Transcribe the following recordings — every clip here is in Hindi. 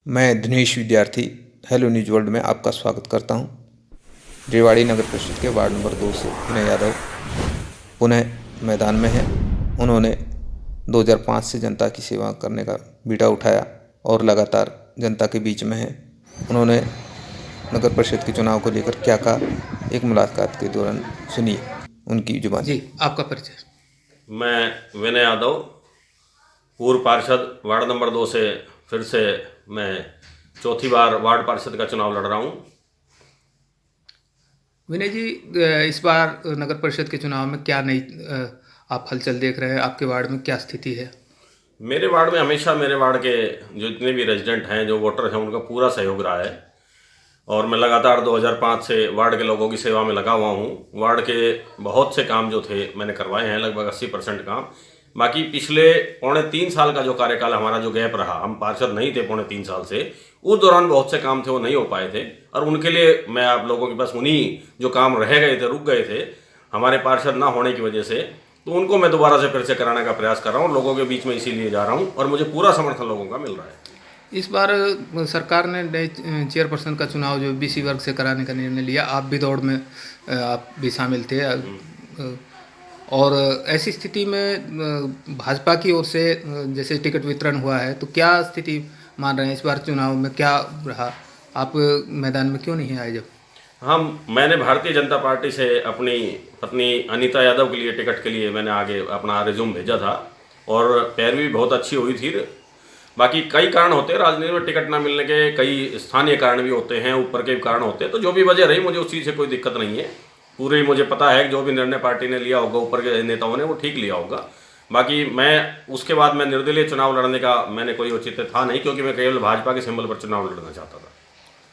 मैं दिनेश विद्यार्थी हेलो न्यूज़ वर्ल्ड में आपका स्वागत करता हूं। रेवाड़ी नगर परिषद के वार्ड नंबर 2 से विनय यादव पुनः मैदान में हैं। उन्होंने 2005 से जनता की सेवा करने का बीड़ा उठाया और लगातार जनता के बीच में हैं। उन्होंने नगर परिषद के चुनाव को लेकर क्या कहा, एक मुलाकात के दौरान सुनिए उनकी जुबानी। जी, आपका परिचय। मैं विनय यादव, पूर्व पार्षद वार्ड नंबर 2 से फिर से मैं चौथी बार वार्ड पार्षद का चुनाव लड़ रहा हूं। विनय जी, इस बार नगर परिषद के चुनाव में क्या नई आप हलचल देख रहे हैं? आपके वार्ड में क्या स्थिति है? मेरे वार्ड में हमेशा मेरे वार्ड के जो जितने भी रेजिडेंट हैं, जो वोटर हैं, उनका पूरा सहयोग रहा है और मैं लगातार 2005 से वार्ड के लोगों की सेवा में लगा हुआ हूं। वार्ड के बहुत से काम जो थे मैंने करवाए हैं, लगभग 80% काम। बाकी पिछले 3.25 साल का जो कार्यकाल हमारा जो गैप रहा, हम पार्षद नहीं थे 3.25 साल से, उस दौरान बहुत से काम थे वो नहीं हो पाए थे और उनके लिए मैं आप लोगों के पास उन्हीं जो काम रह गए थे, रुक गए थे हमारे पार्षद ना होने की वजह से, तो उनको मैं दोबारा से फिर से कराने का प्रयास कर रहा हूँ लोगों के बीच में, इसीलिए जा रहा हूँ और मुझे पूरा समर्थन लोगों का मिल रहा है। इस बार सरकार ने नए चेयरपर्सन का चुनाव जो बीसी वर्ग से कराने का निर्णय लिया। आप भी दौड़ में आप भी शामिल थे और ऐसी स्थिति में भाजपा की ओर से जैसे टिकट वितरण हुआ है, तो क्या स्थिति मान रहे हैं इस बार चुनाव में? क्या रहा, आप मैदान में क्यों नहीं आए? जब मैंने भारतीय जनता पार्टी से अपनी पत्नी अनीता यादव के लिए टिकट के लिए मैंने आगे अपना रिज्यूम भेजा था और पैरवी भी बहुत अच्छी हुई थी। बाकी कई कारण होते हैं राजनीति में टिकट ना मिलने के, कई स्थानीय कारण भी होते हैं, ऊपर के भी कारण होते हैं, तो जो भी वजह रही मुझे उस चीज़ से कोई दिक्कत नहीं है। पूरे मुझे पता है कि जो भी निर्णय पार्टी ने लिया होगा, ऊपर के नेताओं ने, वो ठीक लिया होगा। बाकी मैं उसके बाद मैं निर्दलीय चुनाव लड़ने का मैंने कोई औचित्य था नहीं, क्योंकि मैं केवल भाजपा के सिंबल पर चुनाव लड़ना चाहता था।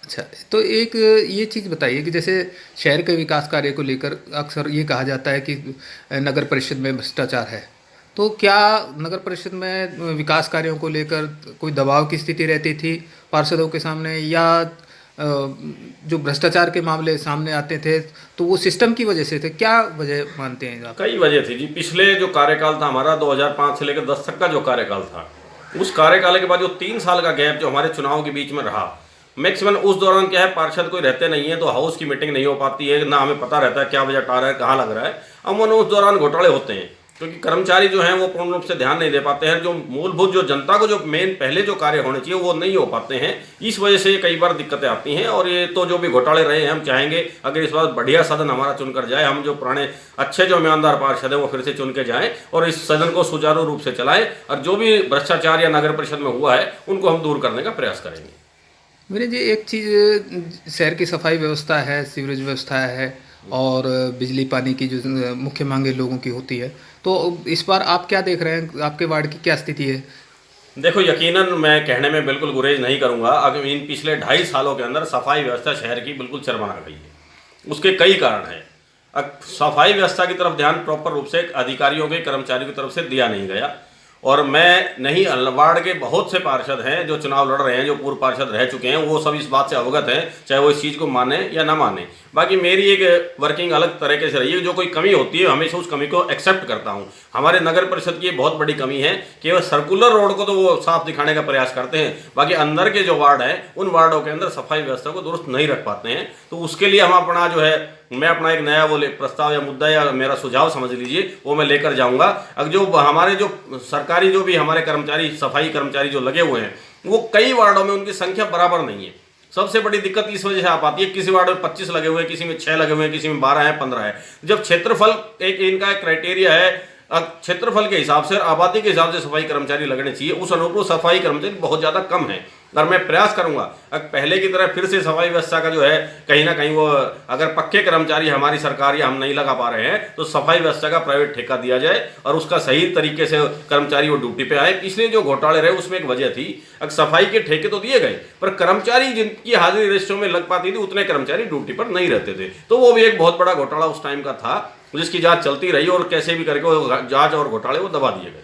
अच्छा, तो एक ये चीज़ बताइए कि जैसे शहर के विकास कार्य को लेकर अक्सर ये कहा जाता है कि नगर परिषद में भ्रष्टाचार है, तो क्या नगर परिषद में विकास कार्यों को लेकर कोई दबाव की स्थिति रहती थी पार्षदों के सामने, या जो भ्रष्टाचार के मामले सामने आते थे तो वो सिस्टम की वजह से थे? क्या वजह मानते हैं आप? कई वजह थी जी। पिछले जो कार्यकाल था हमारा 2005 से लेकर 10 तक का जो कार्यकाल था, उस कार्यकाल के बाद जो 3 साल का गैप जो हमारे चुनाव के बीच में रहा, मैक्सिमम उस दौरान क्या है, पार्षद कोई रहते नहीं है तो हाउस की मीटिंग नहीं हो पाती है, ना हमें पता रहता है क्या बजट आ रहा है, कहाँ लग रहा है। अमूमन उस दौरान घोटाले होते हैं क्योंकि कर्मचारी जो हैं वो पूर्ण रूप से ध्यान नहीं दे पाते हैं, जो मूलभूत जो जनता को जो मेन पहले जो कार्य होने चाहिए वो नहीं हो पाते हैं। इस वजह से कई बार दिक्कतें आती हैं और ये तो जो भी घोटाले रहे हैं, हम चाहेंगे अगर इस बार बढ़िया सदन हमारा चुनकर जाए, हम जो पुराने अच्छे जो ईमानदार पार्षद हैं वो फिर से चुन के जाएं और इस सदन को सुचारू रूप से चलाएं और जो भी भ्रष्टाचार या नगर परिषद में हुआ है उनको हम दूर करने का प्रयास करेंगे। मेरे जी, एक चीज़ शहर की सफाई व्यवस्था है, सीवरेज व्यवस्था है और बिजली पानी की जो मुख्य मांगे लोगों की होती है, तो इस बार आप क्या देख रहे हैं? आपके वार्ड की क्या स्थिति है? देखो, यकीनन मैं कहने में बिल्कुल गुरेज नहीं करूंगा, अगर इन पिछले 2.5 सालों के अंदर सफाई व्यवस्था शहर की बिल्कुल चरमरा गई है। उसके कई कारण हैं। अब सफाई व्यवस्था की तरफ ध्यान प्रॉपर रूप से अधिकारियों के, कर्मचारियों की तरफ से दिया नहीं गया और मैं नहीं, वार्ड के बहुत से पार्षद हैं जो चुनाव लड़ रहे हैं, जो पूर्व पार्षद रह चुके हैं, वो सब इस बात से अवगत हैं, चाहे वो इस चीज़ को माने या ना माने। बाकी मेरी एक वर्किंग अलग तरीके से रही है, जो कोई कमी होती है हमेशा उस कमी को एक्सेप्ट करता हूं। हमारे नगर परिषद की बहुत बड़ी कमी है, केवल सर्कुलर रोड को तो वो साफ दिखाने का प्रयास करते हैं, बाकी अंदर के जो वार्ड हैं उन वार्डों के अंदर सफाई व्यवस्था को दुरुस्त नहीं रख पाते हैं। तो उसके लिए हम अपना जो है, मैं अपना एक नया वो प्रस्ताव या मुद्दा या मेरा सुझाव समझ लीजिए, वो मैं लेकर जाऊंगा। अब जो हमारे जो सरकारी जो भी हमारे कर्मचारी, सफाई कर्मचारी जो लगे हुए हैं, वो कई वार्डों में उनकी संख्या बराबर नहीं है। सबसे बड़ी दिक्कत इस वजह से आ पाती है, किसी वार्ड में 25 लगे हुए हैं, किसी में 6 लगे हुए हैं, किसी में 12 है, 15 है। जब क्षेत्रफल एक इनका एक क्राइटेरिया है, क्षेत्रफल के हिसाब से, आबादी के हिसाब से सफाई कर्मचारी लगने चाहिए, उस अनुरूप सफाई कर्मचारी बहुत ज़्यादा कम है। और मैं प्रयास करूंगा पहले की तरह फिर से सफाई व्यवस्था का जो है, कहीं ना कहीं वो अगर पक्के कर्मचारी हमारी सरकार या हम नहीं लगा पा रहे हैं तो सफाई व्यवस्था का प्राइवेट ठेका दिया जाए और उसका सही तरीके से कर्मचारी वो ड्यूटी पे आए। पिछले जो घोटाले रहे उसमें एक वजह थी, अगर सफाई के ठेके तो दिए गए पर कर्मचारी जिनकी हाजिरी रजिस्टरों में लग पाती थी उतने कर्मचारी ड्यूटी पर नहीं रहते थे, तो वो भी एक बहुत बड़ा घोटाला उस टाइम का था, जिसकी जांच चलती रही और कैसे भी करके जांच और घोटाले वो दबा दिए गए।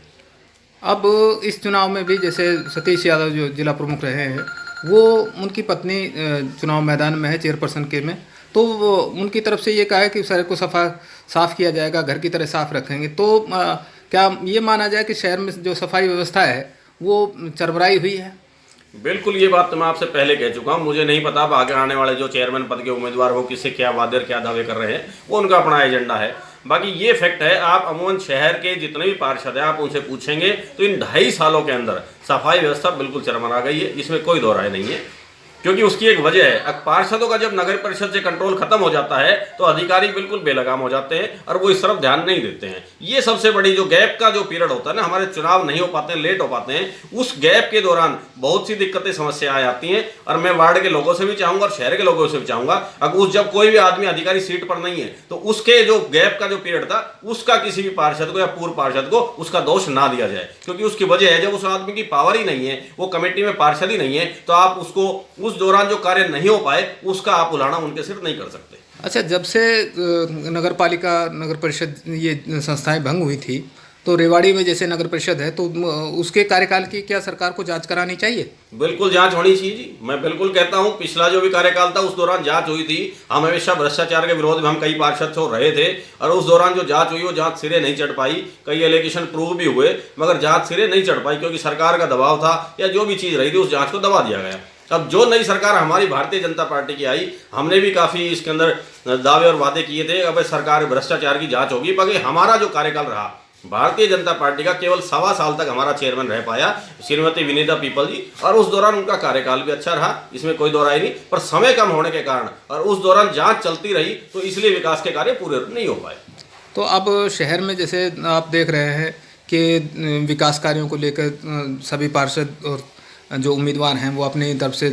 अब इस चुनाव में भी जैसे सतीश यादव जो जिला प्रमुख रहे हैं, वो उनकी पत्नी चुनाव मैदान में है चेयरपर्सन के में, तो वो उनकी तरफ से ये कहा है कि शहर को साफ किया जाएगा, घर की तरह साफ रखेंगे। तो क्या ये माना जाए कि शहर में जो सफाई व्यवस्था है वो चरमराई हुई है? बिल्कुल, ये बात तो मैं आपसे पहले कह चुका हूँ। मुझे नहीं पता अब आगे आने वाले जो चेयरमैन पद के उम्मीदवार हो किससे क्या वादे और क्या दावे कर रहे हैं, वो उनका अपना एजेंडा है। बाकी ये फैक्ट है, आप अमूमन शहर के जितने भी पार्षद हैं आप उनसे पूछेंगे तो इन 2.5 सालों के अंदर सफाई व्यवस्था बिल्कुल चरमरा गई है, इसमें कोई दो राय नहीं है। क्योंकि उसकी एक वजह है, पार्षदों का जब नगर परिषद से कंट्रोल खत्म हो जाता है तो अधिकारी बिल्कुल बेलगाम हो जाते हैं और वो इस तरफ ध्यान नहीं देते हैं। ये सबसे बड़ी जो गैप का जो पीरियड होता है ना, हमारे चुनाव नहीं हो पाते हैं, लेट हो पाते हैं, उस गैप के दौरान बहुत सी दिक्कतें समस्याएं आती हैं। और मैं वार्ड के लोगों से भी चाहूंगा और शहर के लोगों से भी चाहूंगा, अगर उस जब कोई भी आदमी अधिकारी सीट पर नहीं है तो उसके जो गैप का जो पीरियड था उसका किसी भी पार्षद को या पूर्व पार्षद को उसका दोष ना दिया जाए। क्योंकि उसकी वजह है, जब उस आदमी की पावर ही नहीं है, वो कमेटी में पार्षद ही नहीं है, तो आप उसको उस दौरान जो कार्य नहीं हो पाए उसका आप उलाहना उनके सिर नहीं कर सकते। अच्छा, जब से नगर पालिका नगर परिषद ये संस्थाएं भंग हुई थी तो रेवाड़ी में जैसे नगर परिषद है तो उसके कार्यकाल की क्या सरकार को जांच करानी चाहिए? बिल्कुल जांच होनी चाहिए जी। मैं बिल्कुल कहता हूं, पिछला जो भी कार्यकाल था उस दौरान जांच हुई थी। हम हमेशा भ्रष्टाचार के विरोध में हम कई पार्षद हो रहे थे और उस दौरान जो जांच हुई वो जांच सिरे नहीं चढ़ पाई। कई एलिगेशन प्रूव भी हुए मगर जांच सिरे नहीं चढ़ पाई क्योंकि सरकार का दबाव था या जो भी चीज़ रही थी उस जाँच को दबा दिया गया। अब जो नई सरकार हमारी भारतीय जनता पार्टी की आई, हमने भी काफ़ी इसके अंदर दावे और वादे किए थे, अब सरकार भ्रष्टाचार की जांच होगी। बाकी हमारा जो कार्यकाल रहा भारतीय जनता पार्टी का, केवल 1.25 साल तक हमारा चेयरमैन रह पाया श्रीमती विनीता पीपल जी, और उस दौरान उनका कार्यकाल भी अच्छा रहा, इसमें कोई दो राय नहीं। पर समय कम होने के कारण और उस दौरान जांच चलती रही तो इसलिए विकास के कार्य पूरे नहीं हो पाए। तो अब शहर में जैसे आप देख रहे हैं कि विकास कार्यों को लेकर सभी पार्षद और जो उम्मीदवार हैं वो अपनी तरफ से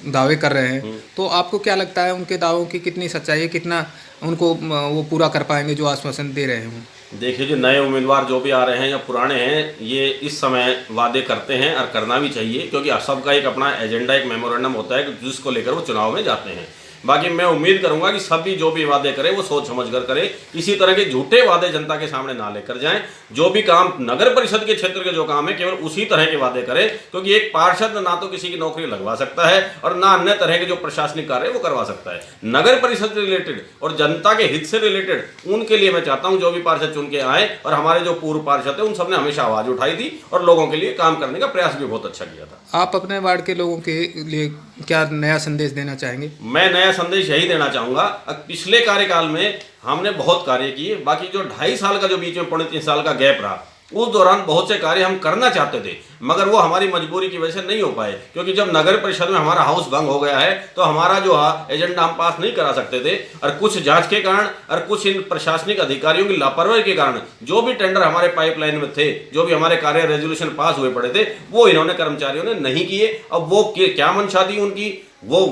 दावे कर रहे हैं, तो आपको क्या लगता है उनके दावों की कितनी सच्चाई है, कितना उनको वो पूरा कर पाएंगे जो आश्वासन दे रहे हैं? देखिए, जो नए उम्मीदवार जो भी आ रहे हैं या पुराने हैं, ये इस समय वादे करते हैं और करना भी चाहिए क्योंकि सबका एक अपना एजेंडा, एक मेमोरेंडम होता है जिसको लेकर वो चुनाव में जाते हैं। बाकी मैं उम्मीद करूंगा कि सभी जो भी वादे करें वो सोच समझ कर करें, इसी तरह के झूठे वादे जनता के सामने ना लेकर जाएं। जो भी काम नगर परिषद के क्षेत्र के जो काम है केवल उसी तरह के वादे करें, क्योंकि एक पार्षद ना तो किसी की नौकरी लगवा सकता है और ना अन्य तरह के जो प्रशासनिक कार्य वो करवा सकता है। नगर परिषद से रिलेटेड और जनता के हित से रिलेटेड उनके लिए मैं चाहता हूं जो भी पार्षद चुन के आए, और हमारे जो पूर्व पार्षद है उन सबने हमेशा आवाज उठाई थी और लोगों के लिए काम करने का प्रयास भी बहुत अच्छा किया था। आप अपने वार्ड के लोगों के लिए क्या नया संदेश देना चाहेंगे? मैं नया संदेश यही देना चाहूँगा, पिछले कार्यकाल में हमने बहुत कार्य किए, बाकी जो 2.5 साल का जो बीच में 3.5 साल का गैप रहा उस दौरान बहुत से कार्य हम करना चाहते थे मगर वो हमारी मजबूरी की वजह से नहीं हो पाए। क्योंकि जब नगर परिषद में हमारा हाउस भंग हो गया है तो हमारा जो है एजेंडा हम पास नहीं करा सकते थे, और कुछ जांच के कारण और कुछ इन प्रशासनिक अधिकारियों की लापरवाही के कारण जो भी टेंडर हमारे पाइपलाइन में थे, जो भी हमारे कार्य रेजोल्यूशन पास हुए पड़े थे, वो इन्होंने कर्मचारियों ने नहीं किए। अब वो क्या मंशा थी उनकी वो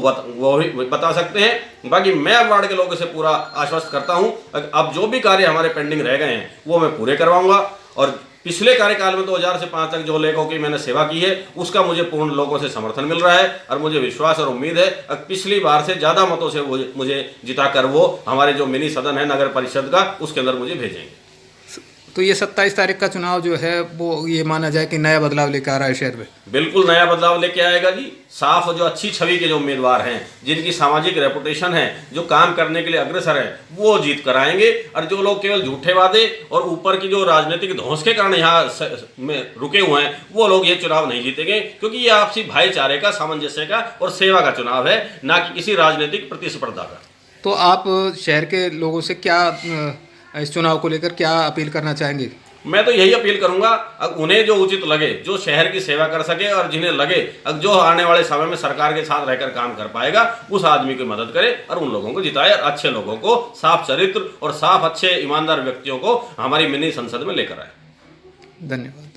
बता सकते हैं। बाकी मैं वार्ड के लोगों से पूरा आश्वस्त करता हूं, अब जो भी कार्य हमारे पेंडिंग रह गए हैं वो मैं पूरे करवाऊंगा। और पिछले कार्यकाल में 2000 से 5 तक जो लेखों की मैंने सेवा की है उसका मुझे पूर्ण लोगों से समर्थन मिल रहा है और मुझे विश्वास और उम्मीद है पिछली बार से ज़्यादा मतों से मुझे जिताकर वो हमारे जो मिनी सदन है नगर परिषद का उसके अंदर मुझे भेजेंगे। तो ये 27 तारीख का चुनाव जो है वो ये माना जाए कि नया बदलाव लेकर आ रहा है शहर में? बिल्कुल नया बदलाव लेके आएगा जी। साफ जो अच्छी छवि के जो उम्मीदवार हैं, जिनकी सामाजिक रेपुटेशन है, जो काम करने के लिए अग्रसर है, वो जीत कर आएंगे। और जो लोग केवल झूठे वादे और ऊपर की जो राजनीतिक धौंस के कारण यहाँ में रुके हुए हैं वो लोग ये चुनाव नहीं जीतेंगे, क्योंकि ये आपसी भाईचारे का, सामंजस्य का और सेवा का चुनाव है, ना कि किसी राजनीतिक प्रतिस्पर्धा का। तो आप शहर के लोगों से क्या इस चुनाव को लेकर क्या अपील करना चाहेंगे? मैं तो यही अपील करूंगा, उन्हें जो उचित लगे, जो शहर की सेवा कर सके और जिन्हें लगे जो आने वाले समय में सरकार के साथ रहकर काम कर पाएगा उस आदमी की मदद करे और उन लोगों को जिताए और अच्छे लोगों को, साफ चरित्र और साफ अच्छे ईमानदार व्यक्तियों को हमारी मिनी संसद में लेकर आए। धन्यवाद।